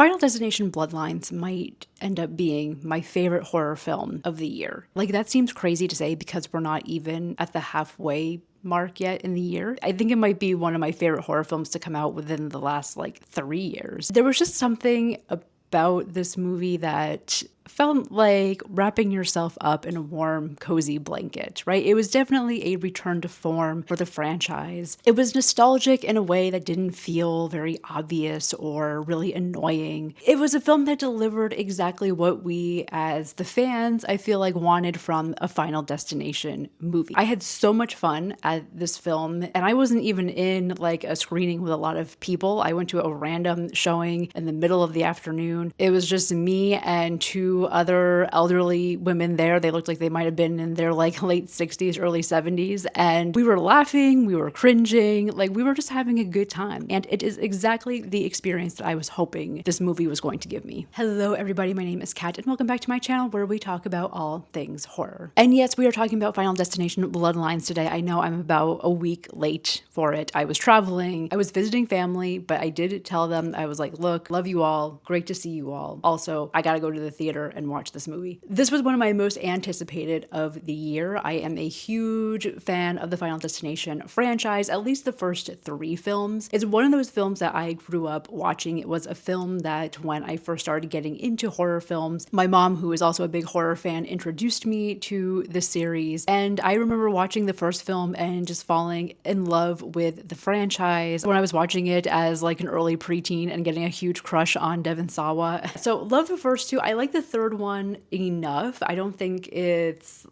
Final Destination Bloodlines might end up being my favorite horror film of the year. Like, that seems crazy to say because we're not even at the halfway mark yet in the year. I think it might be one of my favorite horror films to come out within the last 3 years. There was just something about this movie that felt like wrapping yourself up in a warm, cozy blanket, right? It was definitely a return to form for the franchise. It was nostalgic in a way that didn't feel very obvious or really annoying. It was a film that delivered exactly what we, as the fans, I feel like wanted from a Final Destination movie. I had so much fun at this film, and I wasn't even in a screening with a lot of people. I went to a random showing in the middle of the afternoon. It was just me and two other elderly women there. They looked like they might have been in their late 60s, early 70s. And we were laughing, we were cringing, we were just having a good time. And it is exactly the experience that I was hoping this movie was going to give me. Hello, everybody. My name is Kat, and welcome back to my channel where we talk about all things horror. And yes, we are talking about Final Destination Bloodlines today. I know I'm about a week late for it. I was traveling, I was visiting family, but I did tell them, I was like, look, love you all, great to see you all. Also, I gotta go to the theater and watch this movie. This was one of my most anticipated of the year. I am a huge fan of the Final Destination franchise, at least the first 3 films. It's one of those films that I grew up watching. It was a film that when I first started getting into horror films, my mom, who is also a big horror fan, introduced me to the series. And I remember watching the first film and just falling in love with the franchise when I was watching it as an early preteen and getting a huge crush on Devon Sawa. So love the first 2. I like the third one enough. I don't think it's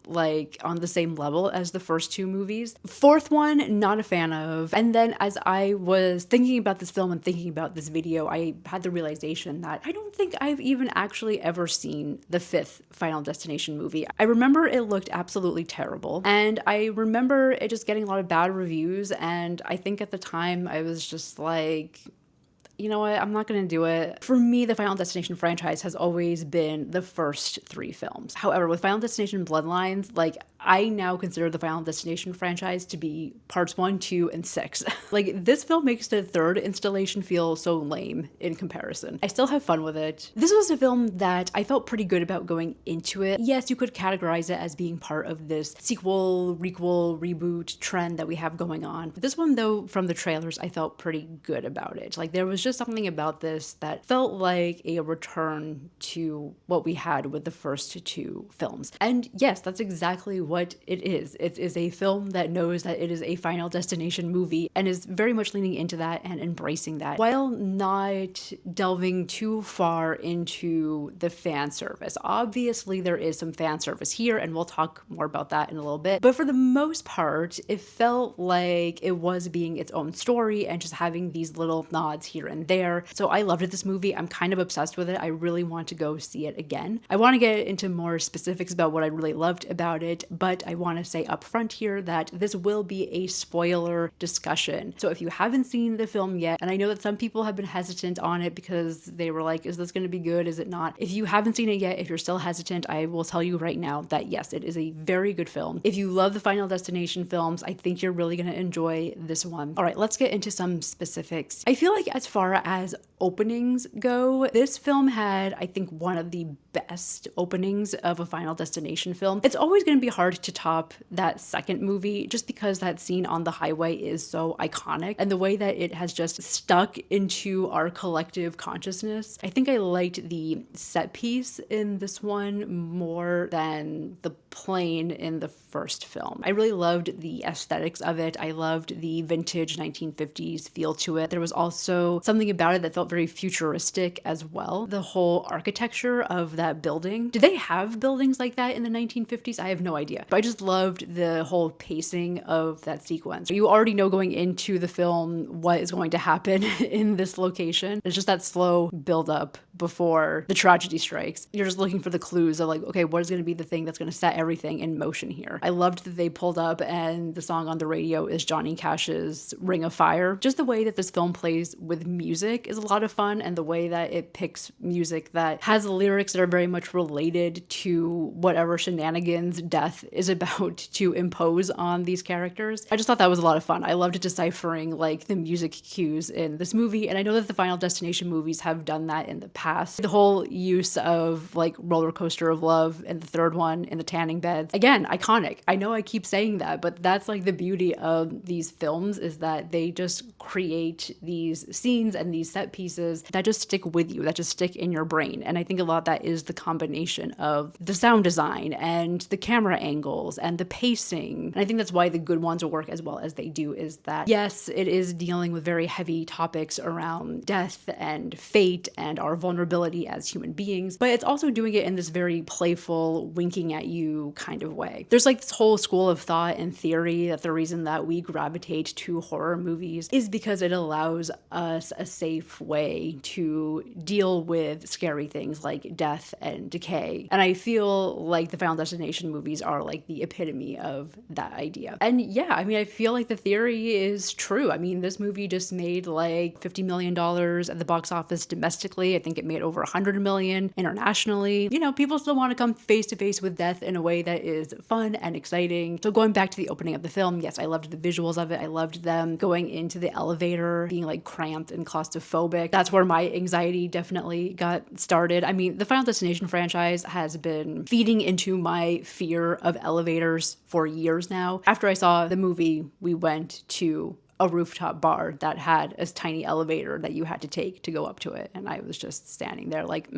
on the same level as the first 2 movies. Fourth one, not a fan of. And then as I was thinking about this film and thinking about this video, I had the realization that I don't think I've even actually ever seen the 5th Final Destination movie. I remember it looked absolutely terrible, and I remember it just getting a lot of bad reviews, and I think at the time I was just like, you know what, I'm not gonna do it. For me, the Final Destination franchise has always been the first 3 films. However, with Final Destination Bloodlines, I now consider the Final Destination franchise to be parts 1, 2, and 6. This film makes the 3rd installation feel so lame in comparison. I still have fun with it. This was a film that I felt pretty good about going into it. Yes, you could categorize it as being part of this sequel, requel, reboot trend that we have going on. But this one, though, from the trailers, I felt pretty good about it. There was just something about this that felt like a return to what we had with the first 2 films. And yes, that's exactly what it is. It is a film that knows that it is a Final Destination movie and is very much leaning into that and embracing that while not delving too far into the fan service. Obviously, there is some fan service here, and we'll talk more about that in a little bit. But for the most part, it felt like it was being its own story and just having these little nods here and there. So I loved this movie. I'm kind of obsessed with it. I really want to go see it again. I want to get into more specifics about what I really loved about it, but I want to say up front here that this will be a spoiler discussion. So if you haven't seen the film yet, and I know that some people have been hesitant on it because they were like, is this going to be good? Is it not? If you haven't seen it yet, if you're still hesitant, I will tell you right now that yes, it is a very good film. If you love the Final Destination films, I think you're really going to enjoy this one. All right, let's get into some specifics. I feel like as far as openings go, this film had, I think, one of the best openings of a Final Destination film. It's always going to be hard to top that second movie just because that scene on the highway is so iconic, and the way that it has just stuck into our collective consciousness. I think I liked the set piece in this one more than the plane in the first film. I really loved the aesthetics of it. I loved the vintage 1950s feel to it. There was also something about it that felt very futuristic as well. The whole architecture of that building. Did they have buildings like that in the 1950s? I have no idea. But I just loved the whole pacing of that sequence. You already know going into the film what is going to happen in this location. It's just that slow build up before the tragedy strikes. You're just looking for the clues of okay, what is going to be the thing that's going to set everything in motion here. I loved that they pulled up and the song on the radio is Johnny Cash's Ring of Fire. Just the way that this film plays with music is a lot of fun, and the way that it picks music that has lyrics that are very much related to whatever shenanigans death is about to impose on these characters. I just thought that was a lot of fun. I loved deciphering like the music cues in this movie, and I know that the Final Destination movies have done that in the past. The whole use of like Roller Coaster of Love in the third one in the tanning beds, again, iconic. I know I keep saying that, but that's like the beauty of these films, is that they just create these scenes and these set pieces that just stick with you, that just stick in your brain. And I think a lot of that is the combination of the sound design and the camera angles and the pacing. And I think that's why the good ones will work as well as they do, is that yes, it is dealing with very heavy topics around death and fate and our vulnerability as human beings, but it's also doing it in this very playful, winking at you kind of way. There's like this whole school of thought and theory that the reason that we gravitate to horror movies is because it allows us a safe way to deal with scary things like death and decay. And I feel like the Final Destination movies are like the epitome of that idea. And yeah, I mean, I feel like the theory is true. I mean, this movie just made like $50 million at the box office domestically. I think it made over $100 million internationally. You know, people still want to come face to face with death in a way that is fun and exciting. So going back to the opening of the film, yes, I loved the visuals of it. I loved them going into the elevator, being like cramped and claustrophobic. That's where my anxiety definitely got started. I mean, the Final Destination franchise has been feeding into my fear of elevators for years now. After I saw the movie, we went to a rooftop bar that had a tiny elevator that you had to take to go up to it. And I was just standing there like,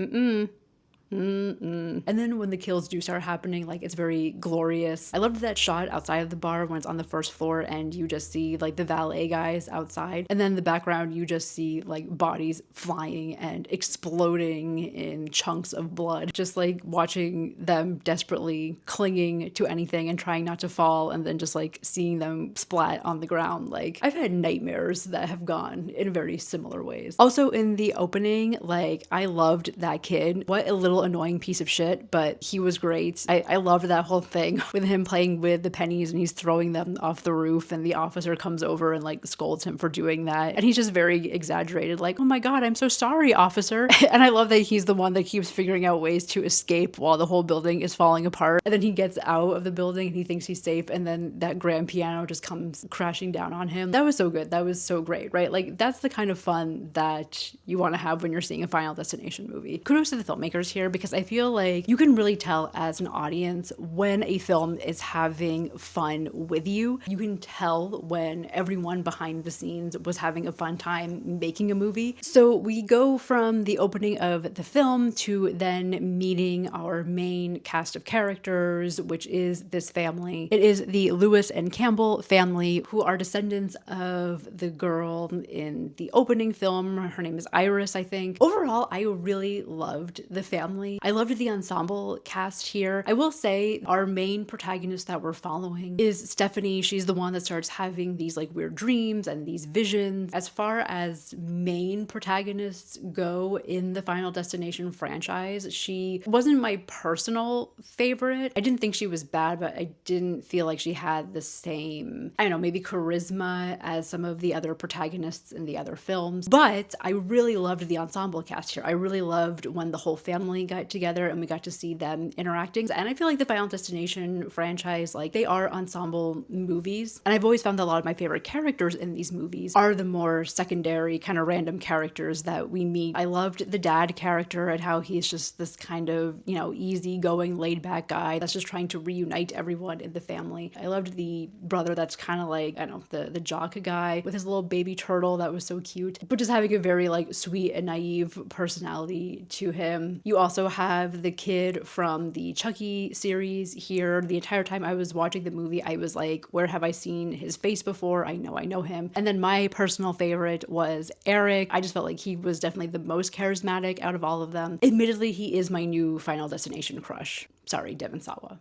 And then when the kills do start happening, like, it's very glorious. I loved that shot outside of the bar when it's on the first floor and you just see like the valet guys outside, and then in the background you just see like bodies flying and exploding in chunks of blood, just like watching them desperately clinging to anything and trying not to fall, and then just like seeing them splat on the ground. Like, I've had nightmares that have gone in very similar ways. Also in the opening, like, I loved that kid. What a little annoying piece of shit, but he was great. I loved that whole thing with him playing with the pennies and he's throwing them off the roof, and the officer comes over and like scolds him for doing that, and he's just very exaggerated, like, oh my god, I'm so sorry, officer. And I love that he's the one that keeps figuring out ways to escape while the whole building is falling apart, and then he gets out of the building and he thinks he's safe, and then that grand piano just comes crashing down on him. That was so good. That was so great, right? Like, that's the kind of fun that you want to have when you're seeing a Final Destination movie. Kudos to the filmmakers here, because I feel like you can really tell as an audience when a film is having fun with you. You can tell when everyone behind the scenes was having a fun time making a movie. So we go from the opening of the film to then meeting our main cast of characters, which is this family. It is the Lewis and Campbell family, who are descendants of the girl in the opening film. Her name is Iris, I think. Overall, I really loved the family. I loved the ensemble cast here. I will say our main protagonist that we're following is Stephanie. She's the one that starts having these like weird dreams and these visions. As far as main protagonists go in the Final Destination franchise, she wasn't my personal favorite. I didn't think she was bad, but I didn't feel like she had the same, I don't know, maybe charisma as some of the other protagonists in the other films. But I really loved the ensemble cast here. I really loved when the whole family got together and we got to see them interacting. And I feel like the Final Destination franchise, like, they are ensemble movies. And I've always found that a lot of my favorite characters in these movies are the more secondary, kind of random characters that we meet. I loved the dad character and how he's just this kind of, you know, easygoing, laid back guy that's just trying to reunite everyone in the family. I loved the brother that's kind of like, I don't know, the jock guy with his little baby turtle that was so cute, but just having a very like sweet and naive personality to him. You also have the kid from the Chucky series here. The entire time I was watching the movie, I was like, where have I seen his face before? I know him. And then my personal favorite was Eric. I just felt like he was definitely the most charismatic out of all of them. Admittedly, he is my new Final Destination crush. Sorry, Devon Sawa.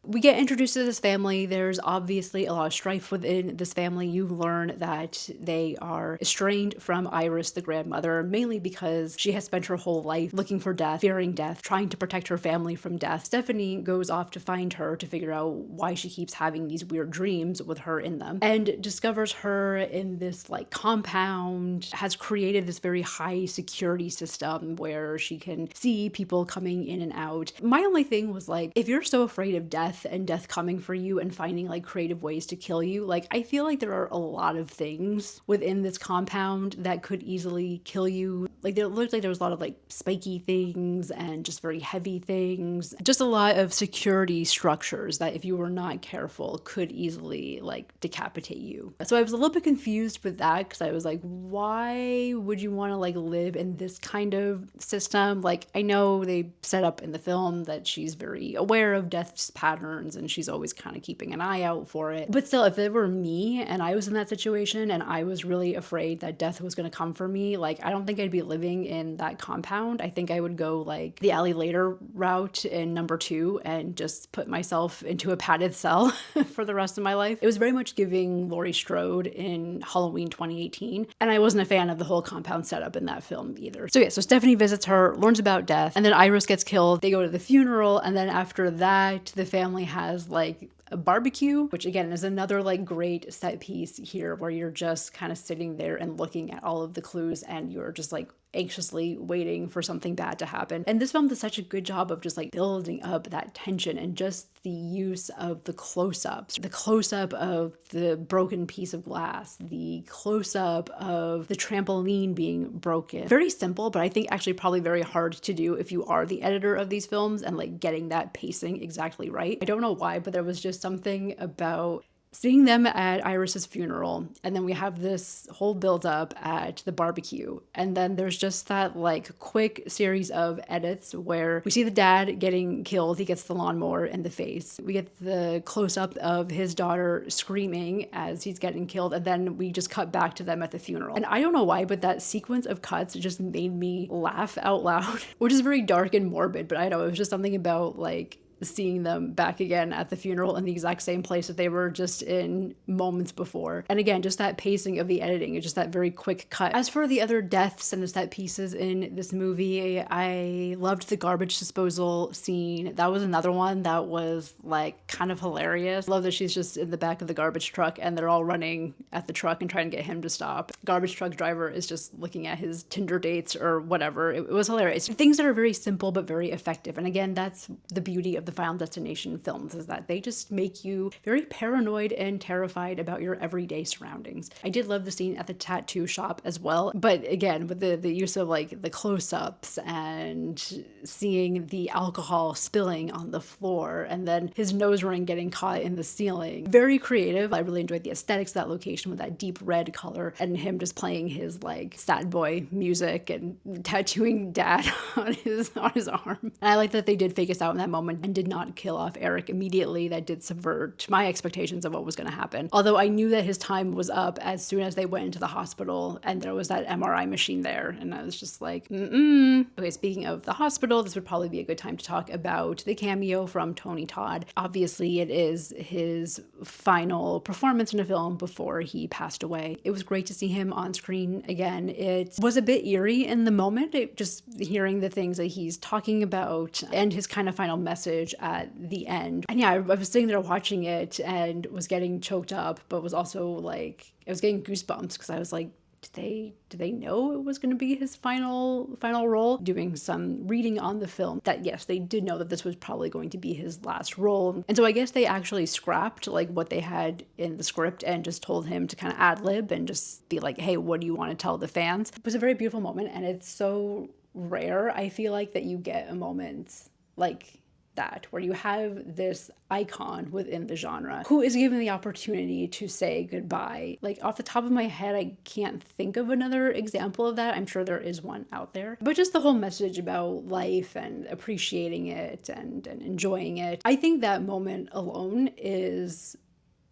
We get introduced to this family. There's obviously a lot of strife within this family. You learn that they are estranged from Iris, the grandmother, mainly because she has spent her whole life looking for death, fearing death, trying to protect her family from death. Stephanie goes off to find her to figure out why she keeps having these weird dreams with her in them, and discovers her in this like compound, has created this very high security system where she can see people coming in and out. My only thing was like, if you're so afraid of death and death coming for you and finding like creative ways to kill you, like I feel like there are a lot of things within this compound that could easily kill you. Like it looked like there was a lot of like spiky things and just very heavy things, just a lot of security structures that if you were not careful could easily like decapitate you. So I was a little bit confused with that, because I was like, why would you want to like live in this kind of system? Like I know they set up in the film that she's very aware of death's patterns and she's always kind of keeping an eye out for it. But still, if it were me and I was in that situation and I was really afraid that death was going to come for me, like I don't think I'd be living in that compound. I think I would go like the Allie Later route in number 2 and just put myself into a padded cell for the rest of my life. It was very much giving Laurie Strode in Halloween 2018, and I wasn't a fan of the whole compound setup in that film either. So yeah, so Stephanie visits her, learns about death, and then Iris gets killed. They go to the funeral, and then after that, the family has like a barbecue, which again is another like great set piece here where you're just kind of sitting there and looking at all of the clues and you're just like anxiously waiting for something bad to happen. And this film does such a good job of just like building up that tension and just the use of the close-ups, the close-up of the broken piece of glass, the close-up of the trampoline being broken. Very simple, but I think actually probably very hard to do if you are the editor of these films and like getting that pacing exactly right. I don't know why, but there was just something about seeing them at Iris's funeral, and then we have this whole build up at the barbecue, and then there's just that like quick series of edits where we see the dad getting killed. He gets the lawnmower in the face. We get the close up of his daughter screaming as he's getting killed, and then we just cut back to them at the funeral. And I don't know why, but that sequence of cuts just made me laugh out loud, which is very dark and morbid, but I know it was just something about like seeing them back again at the funeral in the exact same place that they were just in moments before. And again, just that pacing of the editing, just that very quick cut. As for the other deaths and the set pieces in this movie, I loved the garbage disposal scene. That was another one that was like kind of hilarious. I love that she's just in the back of the garbage truck and they're all running at the truck and trying to get him to stop. Garbage truck driver is just looking at his Tinder dates or whatever. It was hilarious. Things that are very simple but very effective. And again, that's the beauty of the Final Destination films, is that they just make you very paranoid and terrified about your everyday surroundings. I did love the scene at the tattoo shop as well, but again, with the use of like the close-ups and seeing the alcohol spilling on the floor and then his nose ring getting caught in the ceiling. Very creative. I really enjoyed the aesthetics of that location with that deep red color and him just playing his like sad boy music and tattooing dad on his arm. And I like that they did fake us out in that moment and did not kill off Eric immediately. That did subvert my expectations of what was going to happen. Although I knew that his time was up as soon as they went into the hospital and there was that MRI machine there. And I was just like, Okay, speaking of the hospital, this would probably be a good time to talk about the cameo from Tony Todd. Obviously, it is his final performance in a film before he passed away. It was great to see him on screen again. It was a bit eerie in the moment, just hearing the things that he's talking about and his kind of final message at the end. And yeah, I was sitting there watching it and was getting choked up, but was also like, I was getting goosebumps because I was like, did they know it was going to be his final role? Doing some reading on the film, that yes, they did know that this was probably going to be his last role. And so I guess they actually scrapped like what they had in the script and just told him to kind of ad lib and just be like, hey, what do you want to tell the fans? It was a very beautiful moment, and it's so rare, I feel like, that you get a moment like that, where you have this icon within the genre who is given the opportunity to say goodbye. Like, off the top of my head, I can't think of another example of that. I'm sure there is one out there. But just the whole message about life and appreciating it and enjoying it, I think that moment alone is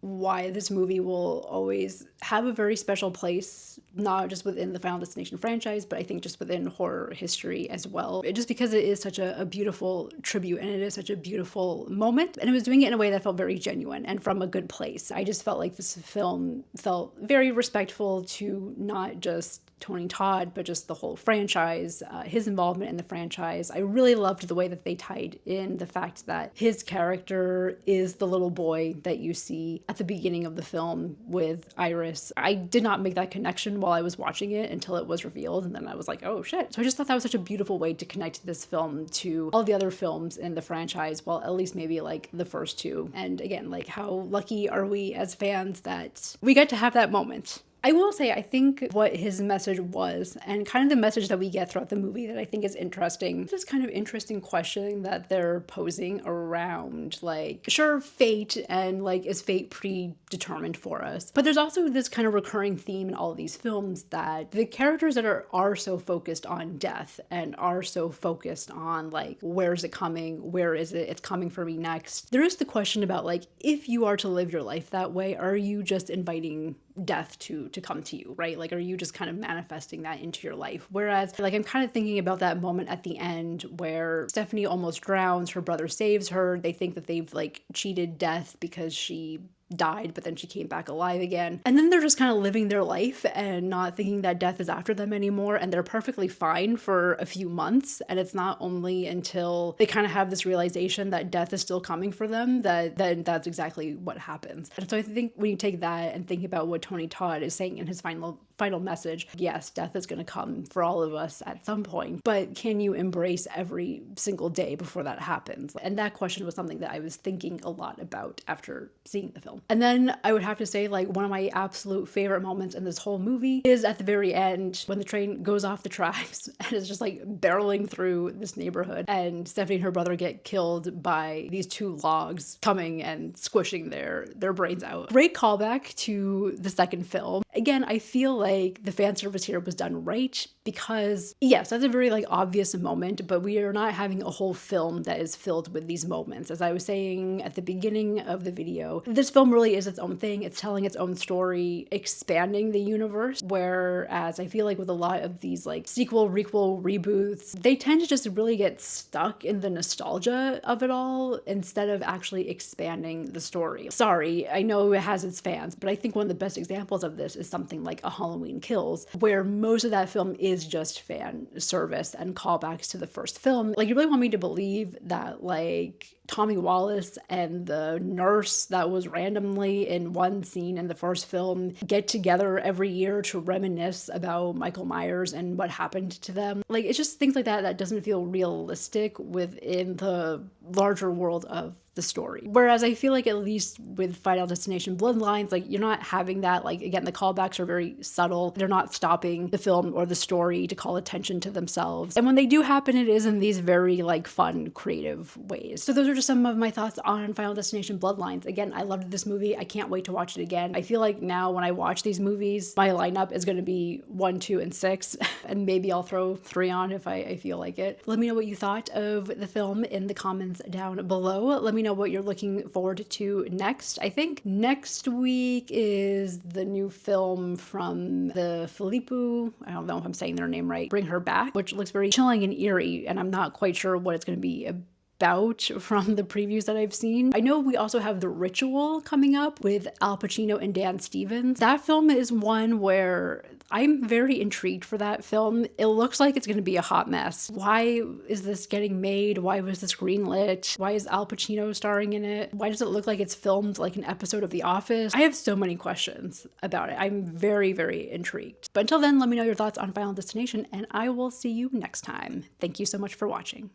why this movie will always have a very special place, not just within the Final Destination franchise, but I think just within horror history as well. Just because it is such a beautiful tribute and it is such a beautiful moment. And it was doing it in a way that felt very genuine and from a good place. I just felt like this film felt very respectful to not just Tony Todd, but just the whole franchise, his involvement in the franchise. I really loved the way that they tied in the fact that his character is the little boy that you see at the beginning of the film with Iris. I did not make that connection while I was watching it until it was revealed, and then I was like, oh shit. So I just thought that was such a beautiful way to connect this film to all the other films in the franchise, well, at least maybe like the first two. And again, like how lucky are we as fans that we get to have that moment. I will say, I think what his message was, and kind of the message that we get throughout the movie that I think is interesting, this kind of interesting question that they're posing around, like, sure, fate, and like, is fate predetermined for us? But there's also this kind of recurring theme in all of these films that the characters that are so focused on death and are so focused on like, where's it coming? Where is it? It's coming for me next. There is the question about like, if you are to live your life that way, are you just inviting death to come to you, right? Like, are you just kind of manifesting that into your life? Whereas, like, I'm kind of thinking about that moment at the end where Stephanie almost drowns, her brother saves her, they think that they've, like, cheated death because she died, but then she came back alive again. And then they're just kind of living their life and not thinking that death is after them anymore. And they're perfectly fine for a few months. And it's not only until they kind of have this realization that death is still coming for them that then that's exactly what happens. And so I think when you take that and think about what Tony Todd is saying in his final message, yes, death is going to come for all of us at some point, but can you embrace every single day before that happens? And that question was something that I was thinking a lot about after seeing the film. And then I would have to say, like, one of my absolute favorite moments in this whole movie is at the very end when the train goes off the tracks and it's just like barreling through this neighborhood and Stephanie and her brother get killed by these two logs coming and squishing their brains out. Great callback to the second film. Again, I feel like the fan service here was done right because, yes, that's a very like obvious moment, but we are not having a whole film that is filled with these moments. As I was saying at the beginning of the video, this film really is its own thing. It's telling its own story, expanding the universe, whereas I feel like with a lot of these like sequel, requel, reboots, they tend to just really get stuck in the nostalgia of it all instead of actually expanding the story. Sorry, I know it has its fans, but I think one of the best examples of this is something like A Halloween Kills, where most of that film is just fan service and callbacks to the first film. Like, you really want me to believe that like Tommy Wallace and the nurse that was randomly in one scene in the first film get together every year to reminisce about Michael Myers and what happened to them. Like, it's just things like that that doesn't feel realistic within the larger world of the story. Whereas I feel like at least with Final Destination Bloodlines, like you're not having that. Like, again, the callbacks are very subtle. They're not stopping the film or the story to call attention to themselves. And when they do happen, it is in these very like fun, creative ways. So those are just some of my thoughts on Final Destination Bloodlines. Again, I loved this movie. I can't wait to watch it again. I feel like now when I watch these movies, my lineup is going to be 1, 2, and 6, and maybe I'll throw 3 on if I feel like it. Let me know what you thought of the film in the comments down below. Let me know what you're looking forward to next. I think next week is the new film from the Filippo, I don't know if I'm saying their name right, Bring Her Back, which looks very chilling and eerie, and I'm not quite sure what it's going to be about from the previews that I've seen. I know we also have The Ritual coming up with Al Pacino and Dan Stevens. That film is one where I'm very intrigued for that film. It looks like it's going to be a hot mess. Why is this getting made? Why was this greenlit? Why is Al Pacino starring in it? Why does it look like it's filmed like an episode of The Office? I have so many questions about it. I'm very, very intrigued. But until then, let me know your thoughts on Final Destination, and I will see you next time. Thank you so much for watching.